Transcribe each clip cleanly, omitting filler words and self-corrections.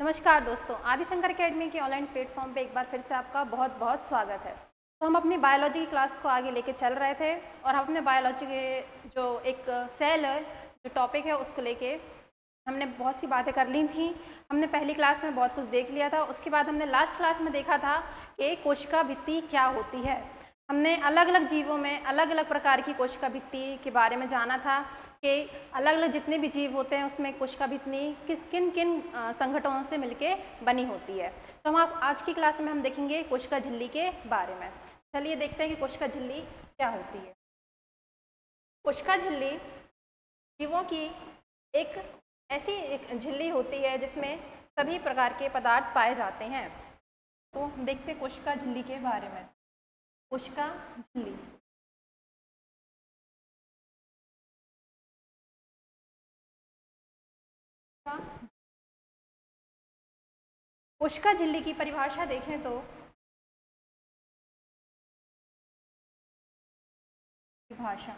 नमस्कार दोस्तों, आदिशंकर एकेडमी के ऑनलाइन प्लेटफॉर्म पे एक बार फिर से आपका बहुत बहुत स्वागत है। तो हम अपनी बायोलॉजी की क्लास को आगे लेके चल रहे थे और हम अपने बायोलॉजी के जो एक सेल है, जो टॉपिक है, उसको लेके हमने बहुत सी बातें कर ली थी। हमने पहली क्लास में बहुत कुछ देख लिया था। उसके बाद हमने लास्ट क्लास में देखा था कि कोशिका भित्ति क्या होती है। हमने अलग अलग जीवों में अलग अलग प्रकार की कोशिका भित्ति के बारे में जाना था कि अलग अलग जितने भी जीव होते हैं उसमें कोशिका भित्ति किन किन संगठनों से मिलके बनी होती है। तो हम आज की क्लास में हम देखेंगे कोशिका झिल्ली के बारे में। चलिए देखते हैं कि कोशिका झिल्ली क्या होती है। कोशिका झिल्ली जीवों की एक ऐसी एक झिल्ली होती है जिसमें सभी प्रकार के पदार्थ पाए जाते हैं। तो हम देखते हैं कोशिका झिल्ली के बारे में। कोशिका झिल्ली कोशिका झिल्ली की परिभाषा देखें तो परिभाषा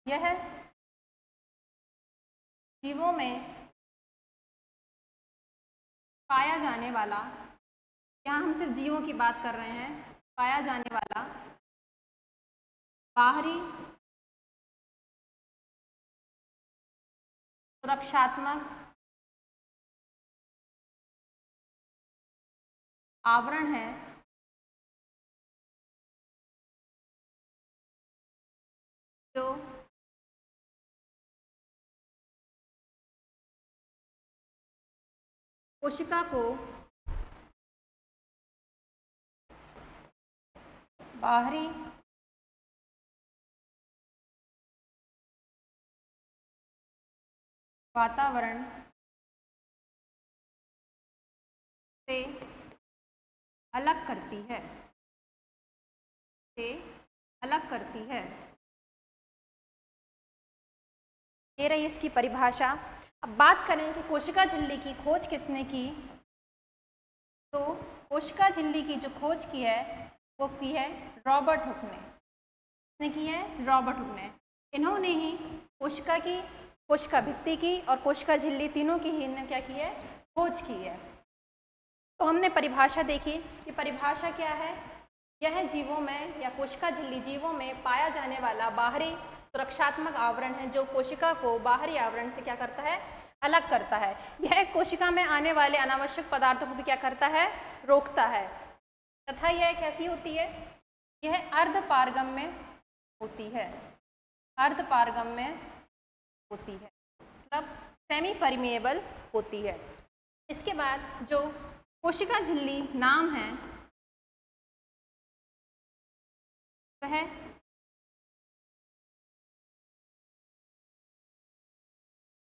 यह जीवों में पाया जाने वाला, यहाँ हम सिर्फ जीवों की बात कर रहे हैं, पाया जाने वाला बाहरी सुरक्षात्मक आवरण है जो कोशिका को बाहरी वातावरण से अलग करती है, ये रही इसकी परिभाषा। अब बात करें कि कोशिका झिल्ली की खोज किसने की, तो कोशिका झिल्ली की जो खोज की है वो की है रॉबर्ट हुक ने। किसने की है? रॉबर्ट हुक ने। इन्होंने ही कोशिका भित्ति की और कोशिका झिल्ली तीनों की ही इन्होंने क्या की है? खोज की है। तो हमने परिभाषा देखी कि परिभाषा क्या है। यह जीवों में या कोशिका झिल्ली जीवों में पाया जाने वाला बाहरी सुरक्षात्मक आवरण है जो कोशिका को बाहरी आवरण से क्या करता है? अलग करता है। यह कोशिका में आने वाले अनावश्यक पदार्थों को भी क्या करता है? रोकता है। तथा यह कैसी होती है? यह अर्धपारगम्य होती है, अर्धपारगम्य होती है, मतलब सेमी परमिएबल होती है। इसके बाद जो कोशिका झिल्ली नाम है वह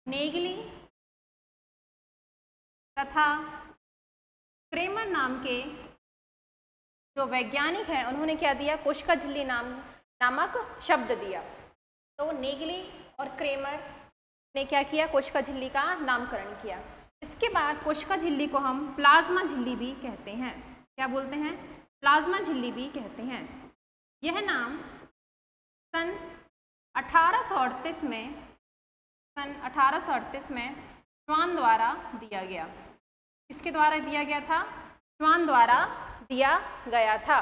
नेगली तथा क्रेमर नाम के जो वैज्ञानिक हैं उन्होंने क्या दिया? कोशिका झिल्ली नामक शब्द दिया। तो नेगली और क्रेमर ने क्या किया? कोशिका झिल्ली का नामकरण किया। इसके बाद कोशिका झिल्ली को हम प्लाज्मा झिल्ली भी कहते हैं। क्या बोलते हैं? प्लाज्मा झिल्ली भी कहते हैं। यह नाम सन 1838 में श्वान द्वारा दिया गया। किसके द्वारा दिया गया था? श्वान द्वारा दिया गया था।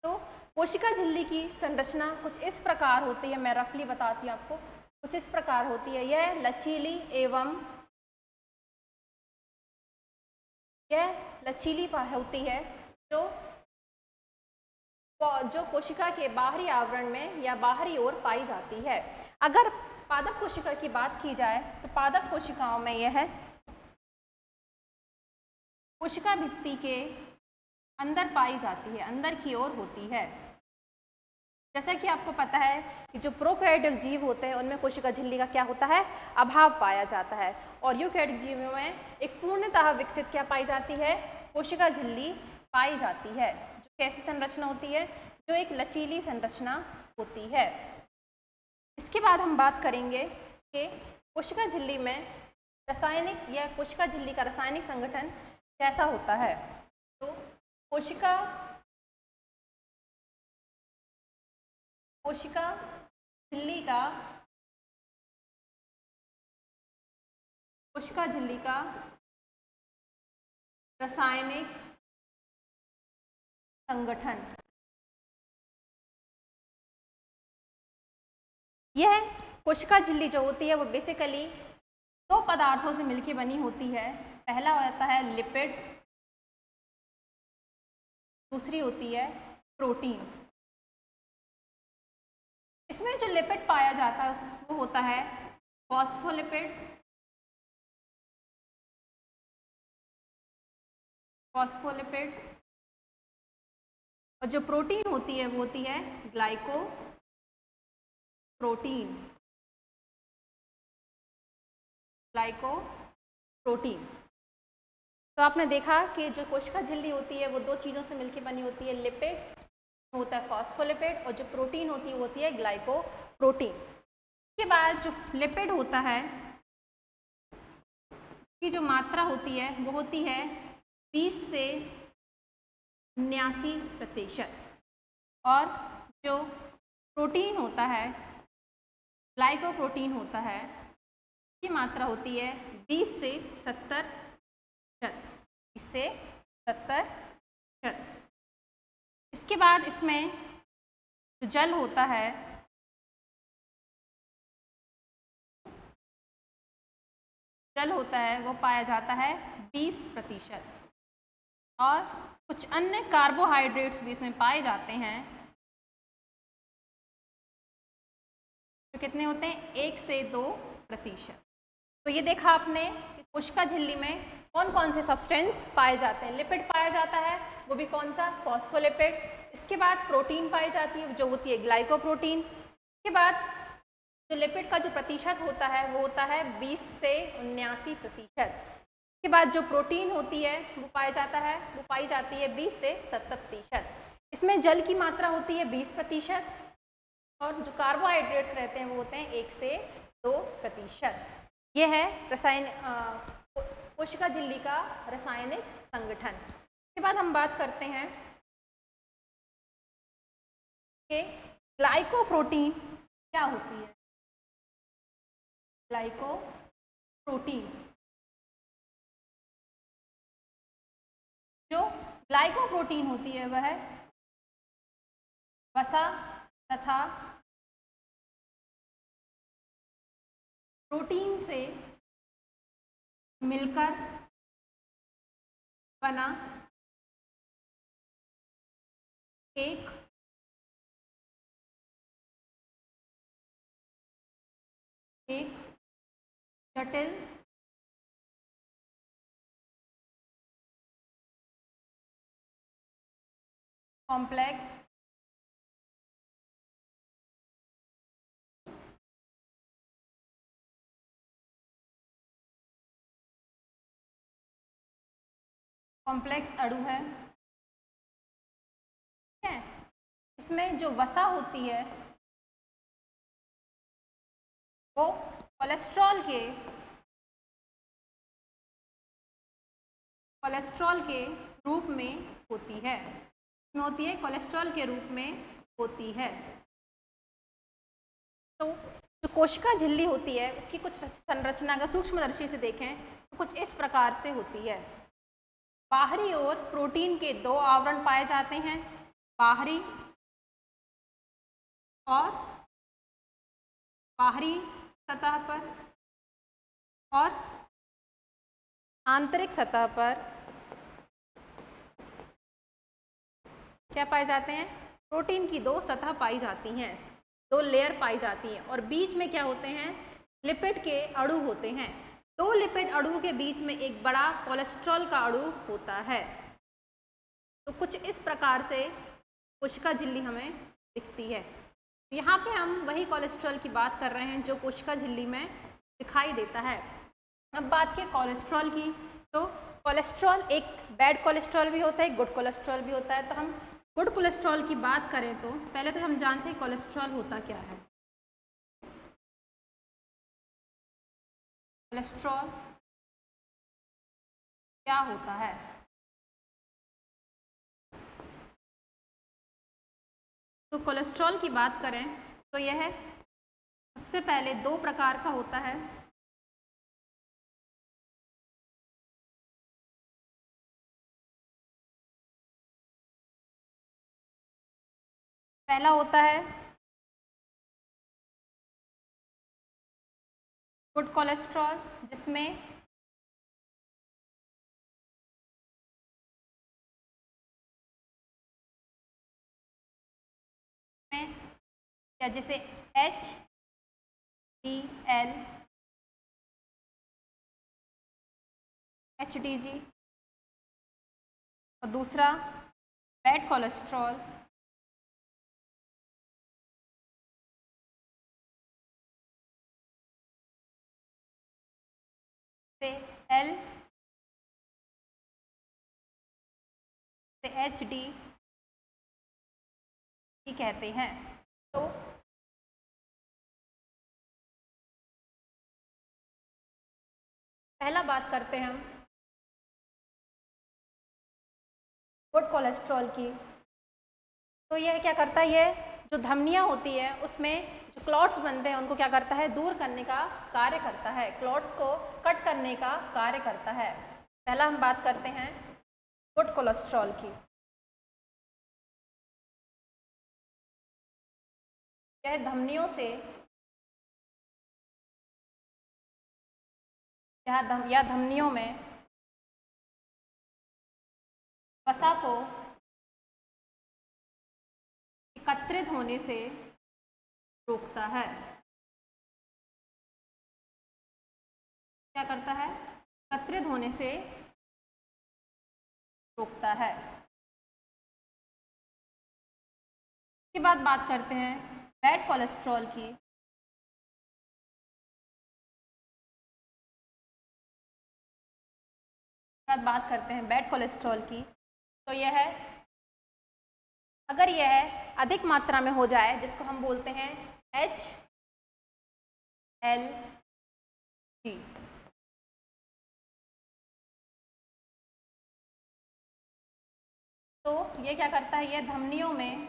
तो कोशिका झिल्ली की संरचना कुछ इस प्रकार होती है, मैं रफली बताती हूँ आपको। कुछ इस प्रकार होती है। यह लचीली होती है जो कोशिका के बाहरी आवरण में या बाहरी ओर पाई जाती है। अगर पादप कोशिका की बात की जाए तो पादप कोशिकाओं में यह कोशिका भित्ति के अंदर पाई जाती है, अंदर की ओर होती है। जैसा कि आपको पता है कि जो प्रोकैरियोटिक जीव होते हैं उनमें कोशिका झिल्ली का क्या होता है? अभाव पाया जाता है। और यूकैरियोटिक जीवों में एक पूर्णतः विकसित क्या पाई जाती है? कोशिका झिल्ली पाई जाती है। जो कैसी संरचना होती है? जो एक लचीली संरचना होती है। इसके बाद हम बात करेंगे कि कोशिका झिल्ली में रासायनिक या कोशिका झिल्ली का रासायनिक संगठन कैसा होता है। तो कोशिका कोशिका झिल्ली का रासायनिक संगठन। यह कोशिका झिल्ली जो होती है वो बेसिकली दो पदार्थों से मिलकर बनी होती है। पहला होता है लिपिड, दूसरी होती है प्रोटीन। इसमें जो लिपिड पाया जाता है वो होता है फॉस्फोलिपिड, और जो प्रोटीन होती है वो होती है ग्लाइकोप्रोटीन। तो आपने देखा कि जो कोशिका झिल्ली होती है वो दो चीज़ों से मिलकर बनी होती है, लिपिड होता है फॉस्फोलिपिड, और जो प्रोटीन होती है वो होती है ग्लाइकोप्रोटीन। इसके बाद जो लिपिड होता है उसकी जो मात्रा होती है वो होती है 20 से 79%, और जो प्रोटीन होता है, ग्लाइकोप्रोटीन होता है, इसकी मात्रा होती है 20 से 70%, इससे 70%। इसके बाद इसमें जो जल होता है वो पाया जाता है 20%, और कुछ अन्य कार्बोहाइड्रेट्स भी इसमें पाए जाते हैं जो कितने होते हैं 1 से 2%। तो ये देखा आपने कि कोशिका झिल्ली में कौन कौन से सब्सटेंस पाए जाते हैं। लिपिड पाया जाता है, वो भी कौन सा, फॉस्फोलिपिड। इसके बाद प्रोटीन पाई जाती है जो होती है ग्लाइकोप्रोटीन। इसके बाद जो लिपिड का जो प्रतिशत होता है वो होता है 20 से 79%। इसके बाद जो प्रोटीन होती है वो पाई जाती है 20 से 70%। इसमें जल की मात्रा होती है 20%, और जो कार्बोहाइड्रेट्स रहते हैं वो होते हैं 1 से 2%। यह है कोशिका झिल्ली का रासायनिक संगठन। इसके बाद हम बात करते हैं कि ग्लाइकोप्रोटीन क्या होती है। ग्लाइकोप्रोटीन, जो ग्लाइकोप्रोटीन होती है वह वसा तथा प्रोटीन से मिलकर बना एक जटिल कॉम्प्लेक्स अणु है। ठीक है, इसमें जो वसा होती है वो कोलेस्ट्रॉल के रूप में होती है। कोलेस्ट्रॉल के रूप में होती है। तो जो कोशिका झिल्ली होती है उसकी कुछ संरचना अगर सूक्ष्मदर्शी से देखें तो कुछ इस प्रकार से होती है। बाहरी ओर प्रोटीन के दो आवरण पाए जाते हैं, बाहरी सतह पर और आंतरिक सतह पर क्या पाए जाते हैं, प्रोटीन की दो सतह पाई जाती हैं, दो लेयर पाई जाती हैं, और बीच में क्या होते हैं, लिपिड के अणु होते हैं। दो लिपिड अणु के बीच में एक बड़ा कोलेस्ट्रॉल का अणु होता है। तो कुछ इस प्रकार से कोशिका झिल्ली हमें दिखती है। यहाँ पे हम वही कोलेस्ट्रॉल की बात कर रहे हैं जो कोशिका झिल्ली में दिखाई देता है। अब बात की कोलेस्ट्रॉल की, तो कोलेस्ट्रॉल एक बैड कोलेस्ट्रॉल भी होता है, एक गुड कोलेस्ट्रॉल भी होता है। तो हम गुड कोलेस्ट्रॉल की बात करें तो पहले तो हम जानते हैं कोलेस्ट्रॉल होता क्या है। कोलेस्ट्रॉल क्या होता है, तो कोलेस्ट्रॉल की बात करें तो यह सबसे पहले 2 प्रकार का होता है। पहला होता है गुड कोलेस्ट्रॉल, जिसमें या जिसे HDL, HDG, और दूसरा बैड कोलेस्ट्रॉल से L से HD कहते हैं। तो पहला बात करते हैं हम गुड कोलेस्ट्रॉल की। तो यह क्या करता है, ये जो धमनियाँ होती है उसमें जो क्लॉट्स बनते हैं उनको क्या करता है, दूर करने का कार्य करता है, क्लॉट्स को कट करने का कार्य करता है। पहला हम बात करते हैं गुड कोलेस्ट्रॉल की। यह धमनियों से या धमनियों में वसा को एकत्रित होने से रोकता है। क्या करता है, एकत्रित होने से रोकता है। इसके बाद बात करते हैं बैड कोलेस्ट्रॉल की। बात करते हैं बैड कोलेस्ट्रॉल की। तो यह है, अगर यह अधिक मात्रा में हो जाए जिसको हम बोलते हैं HLG, तो ये क्या करता है, यह धमनियों में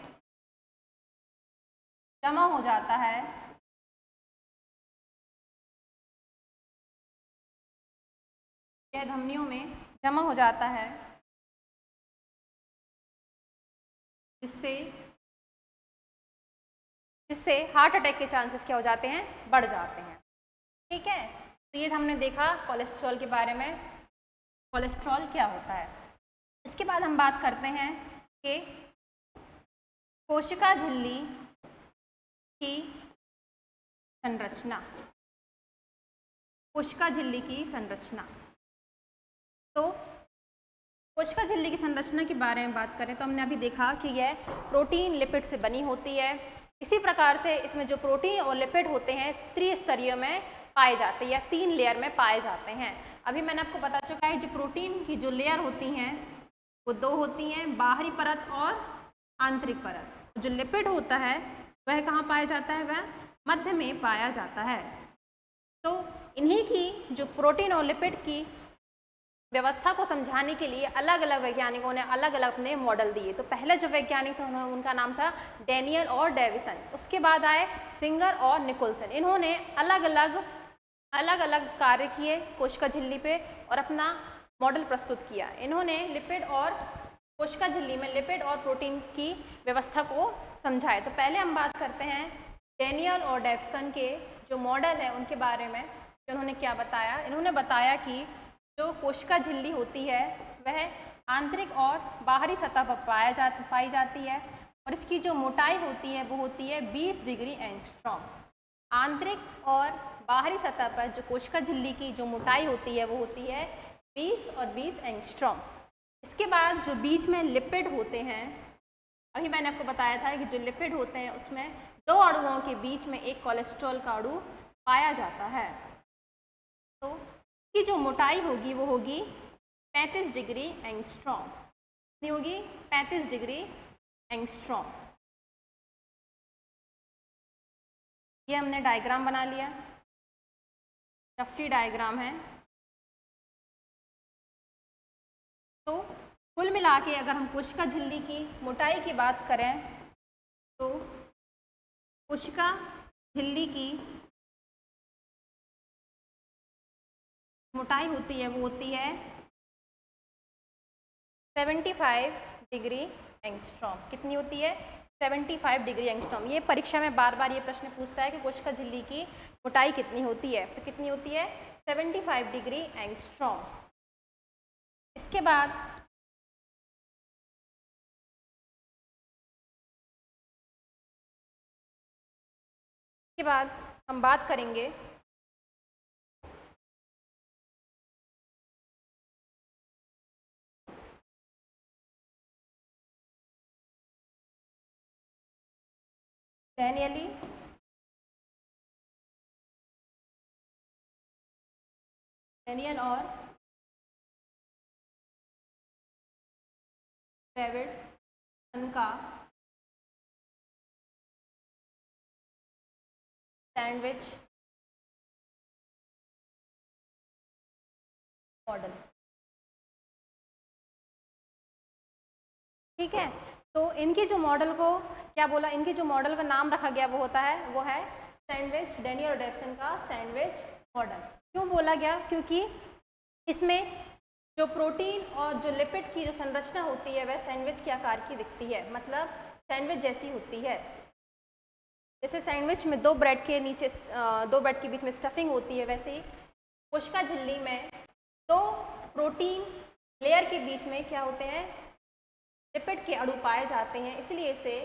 जमा हो जाता है। यह धमनियों में जमा हो जाता है जिससे हार्ट अटैक के चांसेस क्या हो जाते हैं, बढ़ जाते हैं। ठीक है, तो ये हमने देखा कोलेस्ट्रॉल के बारे में, कोलेस्ट्रॉल क्या होता है। इसके बाद हम बात करते हैं कि कोशिका झिल्ली की संरचना। कोशिका झिल्ली की संरचना, तो कोशिका झिल्ली की संरचना के बारे में बात करें तो हमने अभी देखा कि यह प्रोटीन लिपिड से बनी होती है। इसी प्रकार से इसमें जो प्रोटीन और लिपिड होते हैं त्रिस्तरीय में पाए जाते हैं या 3 लेयर में पाए जाते हैं। अभी मैंने आपको बता चुका है जो प्रोटीन की जो लेयर होती हैं वो 2 होती हैं, बाहरी परत और आंतरिक परत। जो लिपिड होता है वह कहाँ पाया जाता है, वह मध्य में पाया जाता है। तो इन्हीं की जो प्रोटीन और लिपिड की व्यवस्था को समझाने के लिए अलग अलग वैज्ञानिकों ने अलग अलग अपने मॉडल दिए। तो पहले जो वैज्ञानिक थे उनका नाम था डैनियल और डेविसन। उसके बाद आए सिंगर और निकोलसन। इन्होंने अलग अलग कार्य किए कोशिका झिल्ली पे और अपना मॉडल प्रस्तुत किया। इन्होंने लिपिड और कोशिका झिल्ली में लिपिड और प्रोटीन की व्यवस्था को समझाए। तो पहले हम बात करते हैं डैनियल और डेविसन के जो मॉडल है उनके बारे में। उन्होंने क्या बताया, इन्होंने बताया कि जो कोशिका झिल्ली होती है वह आंतरिक और बाहरी सतह पर पाई जाती है और इसकी जो मोटाई होती है वो होती है 20 डिग्री एंगस्ट्रॉम। आंतरिक और बाहरी सतह पर जो कोशिका झिल्ली की जो मोटाई होती है वो होती है 20 और 20 एंगस्ट्रॉम। इसके बाद जो बीच में लिपिड होते हैं, अभी मैंने आपको बताया था कि जो लिपिड होते हैं उसमें 2 अणुओं के बीच में एक कोलेस्ट्रॉल का अणु पाया जाता है। तो की जो मोटाई होगी वो होगी 35 डिग्री एंगस्ट्रॉम। कितनी होगी, 35 डिग्री एंगस्ट्रॉम। ये हमने डायग्राम बना लिया, रफली डायग्राम है। तो कुल मिला के अगर हम कोशिका झिल्ली की मोटाई की बात करें तो कोशिका झिल्ली की मोटाई होती है वो होती है 75 डिग्री एंगस्ट्रॉम। कितनी होती है? 75 डिग्री एंगस्ट्रॉम। ये परीक्षा में बार बार ये प्रश्न पूछता है कि कोशिका झिल्ली की मोटाई कितनी होती है, तो कितनी होती है? 75 डिग्री एंगस्ट्रॉम। इसके बाद हम बात करेंगे डैनियल और डेविडसन का सैंडविच मॉडल। ठीक है, तो इनके जो मॉडल को क्या बोला, इनके जो मॉडल का नाम रखा गया वो है सैंडविच, डैनियल और डेविडसन का सैंडविच मॉडल। क्यों बोला गया? क्योंकि इसमें जो प्रोटीन और जो लिपिड की जो संरचना होती है वह सैंडविच के आकार की दिखती है, मतलब सैंडविच जैसी होती है। जैसे सैंडविच में दो ब्रेड के बीच में स्टफिंग होती है, वैसे ही कोशिका झिल्ली में दो प्रोटीन लेयर के बीच में क्या होते हैं? लिपिड के अणु पाए जाते हैं, इसलिए इसे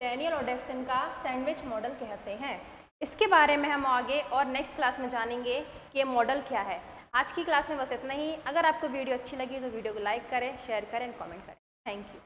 डैनियल और डेविडसन का सैंडविच मॉडल कहते हैं। इसके बारे में हम आगे और नेक्स्ट क्लास में जानेंगे कि ये मॉडल क्या है। आज की क्लास में बस इतना ही। अगर आपको वीडियो अच्छी लगी तो वीडियो को लाइक करें, शेयर करें, कमेंट करें। Thank you.